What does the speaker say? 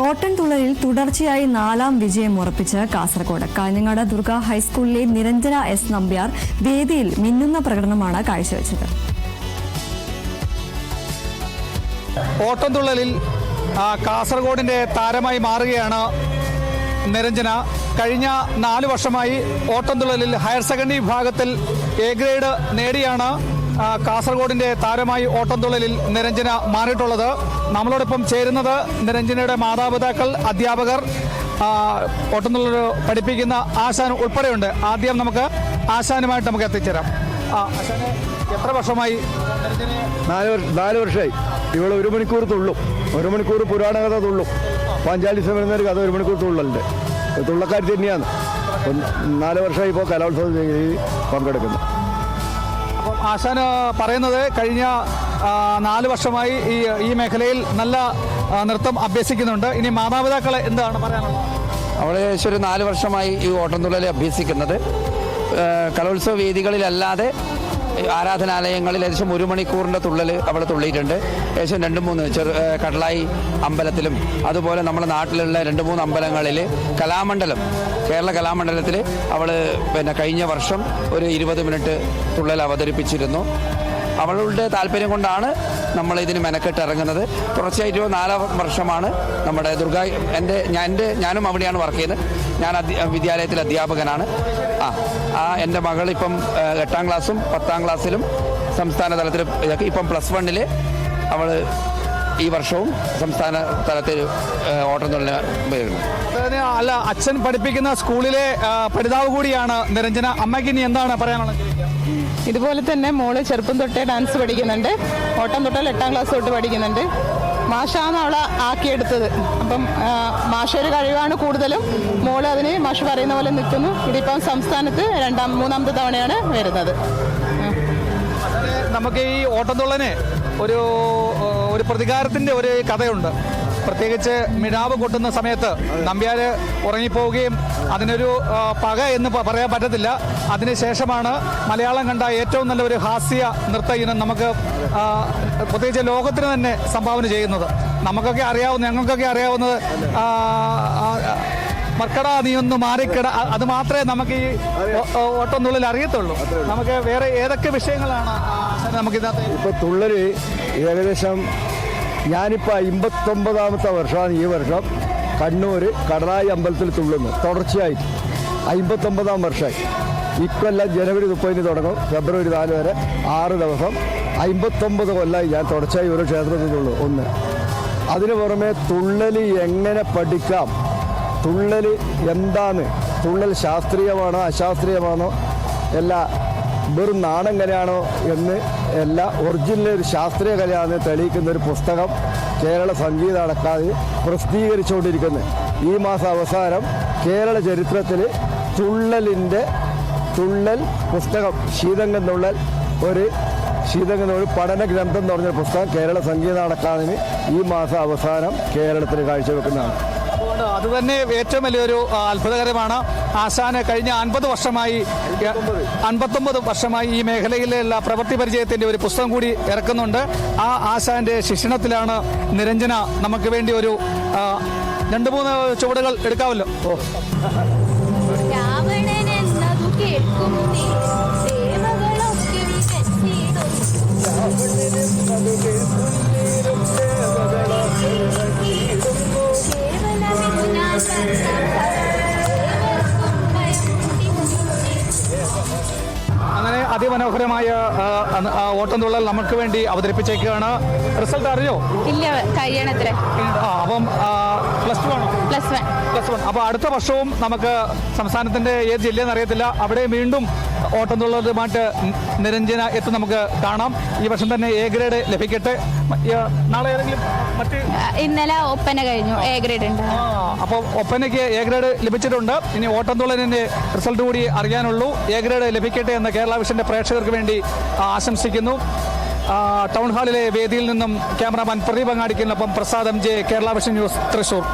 ഓട്ടൻതുള്ളലിൽ തുടർച്ചയായി 4ാം വിജയം ഉറപ്പിച്ച് കാസർഗോഡ്. കാഞ്ഞങ്ങാട് ദുർഗ ഹൈസ്കൂളിലെ നിരഞ്ജന എസ് നമ്പ്യാർ വേദിയിൽ മിന്നുന്ന പ്രകടനമാണ് കാഴ്ചവെച്ചത്. ഓട്ടംതുള്ളലിൽ കാസർഗോഡിന്റെ താരമായി മാറുകയാണ് നിരഞ്ജന. കഴിഞ്ഞ 4 വർഷമായി ഓട്ടംതുള്ളലിൽ ഹയർ സെക്കൻഡറി വിഭാഗത്തിൽ എ ഗ്രേഡ് നേടിയാണ് കാസർഗോഡിന്റെ താരമായി ഓട്ടംതുള്ളലിൽ നിരഞ്ജന മാറിയിട്ടുള്ളത്. നമ്മളോടൊപ്പം ചേരുന്നത് നിരഞ്ജനയുടെ മാതാപിതാക്കൾ, അധ്യാപകർ, ഓട്ടംതുള്ളൽ പഠിപ്പിക്കുന്ന ആശാൻ ഉൾപ്പെടെയുണ്ട്. ആദ്യം നമുക്ക് ആശാനുമായിട്ട് നമുക്ക് എത്തിച്ചേരാം. ആശാന് എത്ര വർഷമായി? 4 വർഷമായി. ഇവിടെ 1 മണിക്കൂർ തുള്ളും, 1 മണിക്കൂർ പുരാണ കഥ തുള്ളും. പാഞ്ചാലിസം വരുന്നൊരു കഥ 1 മണിക്കൂർ തുള്ളലുണ്ട്. തുള്ളക്കാരി തന്നെയാണ്. 4 വർഷമായി ഇപ്പോൾ കലോത്സവ പങ്കെടുക്കുന്നു. അപ്പം ആശാന് പറയുന്നത് കഴിഞ്ഞ 4 വർഷമായി ഈ മേഖലയിൽ നല്ല നൃത്തം അഭ്യസിക്കുന്നുണ്ട്. ഇനി മാതാപിതാക്കളെ എന്താണ് പറയാനുള്ളത്? അവൾ ഏകദേശം ഒരു 4 വർഷമായി ഈ ഓട്ടംതുള്ളൽ അഭ്യസിക്കുന്നത്. കലോത്സവ വേദികളിലല്ലാതെ ആരാധനാലയങ്ങളിൽ ഏകദേശം 1 മണിക്കൂറിൻ്റെ തുള്ളൽ അവൾ തുള്ളിയിട്ടുണ്ട്. ഏകദേശം 2-3 കടലായി അമ്പലത്തിലും അതുപോലെ നമ്മുടെ നാട്ടിലുള്ള 2-3 അമ്പലങ്ങളിൽ കലാമണ്ഡലം, കേരള കലാമണ്ഡലത്തിൽ അവൾ കഴിഞ്ഞ വർഷം ഒരു 20 മിനിറ്റ് തുള്ളൽ അവതരിപ്പിച്ചിരുന്നു. അവളുടെ താല്പര്യം കൊണ്ടാണ് നമ്മൾ ഇതിന് മെനക്കെട്ട് ഇറങ്ങുന്നത്. തുടർച്ചയായിട്ട് 4 വർഷമാണ് നമ്മുടെ ദുർഗ. ഞാനും അവിടെയാണ് വർക്ക് ചെയ്യുന്നത്. ഞാൻ വിദ്യാലയത്തിൽ അധ്യാപകനാണ്. എൻ്റെ മകൾ ഇപ്പം 8ാം ക്ലാസ്സും 10ാം ക്ലാസ്സിലും സംസ്ഥാന തലത്തിൽ ഇപ്പം +1 അവൾ ഈ വർഷവും സംസ്ഥാന തലത്തിൽ ഓട്ടംതുള്ളലിന് വരുന്നു. അല്ല, അച്ഛൻ പഠിപ്പിക്കുന്ന സ്കൂളിലെ പഠിതാവ് കൂടിയാണ് നിരഞ്ജന. അമ്മയ്ക്ക് ഇനി എന്താണ് പറയാനുള്ളത്? ഇതുപോലെ തന്നെ മോള് ചെറുപ്പം തൊട്ടേ ഡാൻസ് പഠിക്കുന്നുണ്ട്. ഓട്ടം തൊട്ടാൽ 8ാം ക്ലാസ് തൊട്ട് പഠിക്കുന്നുണ്ട്. മാഷാണ് അവളെ ആക്കിയെടുത്തത്. അപ്പം മാഷൊരു കഴിവാണ് കൂടുതലും. മോള് അതിന് മാഷ് പറയുന്ന പോലെ നിൽക്കുന്നു. ഇതിപ്പം സംസ്ഥാനത്ത് 3ാമത്തെ തവണയാണ് വരുന്നത്. നമുക്ക് ഈ ഓട്ടംതുള്ളലിന് ഒരു പ്രതികാരത്തിന്റെ ഒരു കഥയുണ്ട്. പ്രത്യേകിച്ച് മിഴാവ് കൊട്ടുന്ന സമയത്ത് നമ്പ്യാര് ഉറങ്ങിപ്പോവുകയും അതിനൊരു പക എന്ന് പറയാൻ പറ്റത്തില്ല. അതിനുശേഷമാണ് മലയാളം കണ്ട ഏറ്റവും നല്ല ഒരു ഹാസ്യ നൃത്ത ഇനം നമുക്ക് പ്രത്യേകിച്ച് ലോകത്തിന് തന്നെ സംഭാവന ചെയ്യുന്നത്. ഞങ്ങൾക്കൊക്കെ അറിയാവുന്നത് മർക്കട നീ ഒന്ന് മാറിക്കിട, അത് മാത്രമേ നമുക്ക് ഈ ഓട്ടംതുള്ളലിൽ അറിയത്തുള്ളൂ. നമുക്ക് വേറെ ഏതൊക്കെ വിഷയങ്ങളാണ് നമുക്കിതിനകത്ത്? ഇപ്പോൾ തുള്ളൽ ഏകദേശം ഞാനിപ്പോൾ 59ാമത്തെ വർഷമാണ് ഈ വർഷം കണ്ണൂർ കടലായി അമ്പലത്തിൽ തുള്ളുന്നത്. തുടർച്ചയായി 59ാം വർഷമായി. ഇക്കൊല്ലം ജനുവരി 30 തുടങ്ങും, ഫെബ്രുവരി 4 വരെ 6 ദിവസം. 59 കൊല്ലമായി ഞാൻ തുടർച്ചയായി ഒരു ക്ഷേത്രത്തിൽ തുള്ളു. അതിനു പുറമെ തുള്ളൽ എങ്ങനെ പഠിക്കാം, തുള്ളൽ എന്താണ്, തുള്ളൽ ശാസ്ത്രീയമാണോ അശാസ്ത്രീയമാണോ, വെറും നാടൻ കലയാണോ എന്ന് ഒറിജിനൽ ഒരു ശാസ്ത്രീയ കലയാണെന്ന് തെളിയിക്കുന്ന ഒരു പുസ്തകം കേരള സംഗീത അക്കാദമി പ്രസിദ്ധീകരിച്ചുകൊണ്ടിരിക്കുന്നത്. ഈ മാസം അവസാനം കേരള ചരിത്രത്തിൽ തുള്ളൽ പുസ്തകം ശീതംഗം തുള്ളൽ പഠന ഗ്രന്ഥം എന്ന് പറഞ്ഞ പുസ്തകം കേരള സംഗീത അക്കാദമി ഈ മാസം അവസാനം കേരളത്തിൽ കാഴ്ചവെക്കുന്നതാണ്. അത് തന്നെ ഏറ്റവും വലിയൊരു അത്ഭുതകരമാണ്. ആശാന് കഴിഞ്ഞ 59 വർഷമായി ഈ മേഖലയിലുള്ള പ്രവൃത്തി പരിചയത്തിന്റെ ഒരു പുസ്തകം കൂടി ഇറക്കുന്നുണ്ട്. ആ ആശാന്റെ ശിക്ഷണത്തിലാണ് നിരഞ്ജന. നമുക്ക് വേണ്ടി ഒരു 2-3 ചുവടുകൾ എടുക്കാമല്ലോ. അങ്ങനെ അതിമനോഹരമായ ഓട്ടംതുള്ളൽ നമുക്ക് വേണ്ടി അവതരിപ്പിച്ചേക്കാണ്. റിസൾട്ട് അറിയോ? ഇല്ല, കഴിയണത്ര. അപ്പം +2 ആണോ? +1. അപ്പോൾ അടുത്ത വർഷവും നമുക്ക് സംസ്ഥാനത്തിന്റെ ഏത് ജില്ലയെന്ന് അറിയത്തില്ല, അവിടെ വീണ്ടും ഓട്ടംതുള്ളലുമായിട്ട് നിരഞ്ജന എത്തും നമുക്ക് കാണാം. ഈ വർഷം തന്നെ എ ഗ്രേഡ് ലഭിക്കട്ടെ. നാളെ ഏതെങ്കിലും ഇന്നലെ ഒപ്പന കഴിഞ്ഞു, എ ഗ്രേഡ് ഉണ്ട്. അപ്പോൾ ഒപ്പനയ്ക്ക് എ ഗ്രേഡ് ലഭിച്ചിട്ടുണ്ട്. ഇനി ഓട്ടംതുള്ളലിന്റെ റിസൾട്ട് കൂടി അറിയാനുള്ളൂ. എ ഗ്രേഡ് ലഭിക്കട്ടെ എന്ന് കേരള വിഷന്റെ പ്രേക്ഷകർക്ക് വേണ്ടി ആശംസിക്കുന്നു. ടൗൺ ഹാളിലെ വേദിയിൽ നിന്നും ക്യാമറാമാൻ പ്രദീപ് അങ്ങാടിക്കിനൊപ്പം Prasad MJ, Kerala vision news, Thrissur.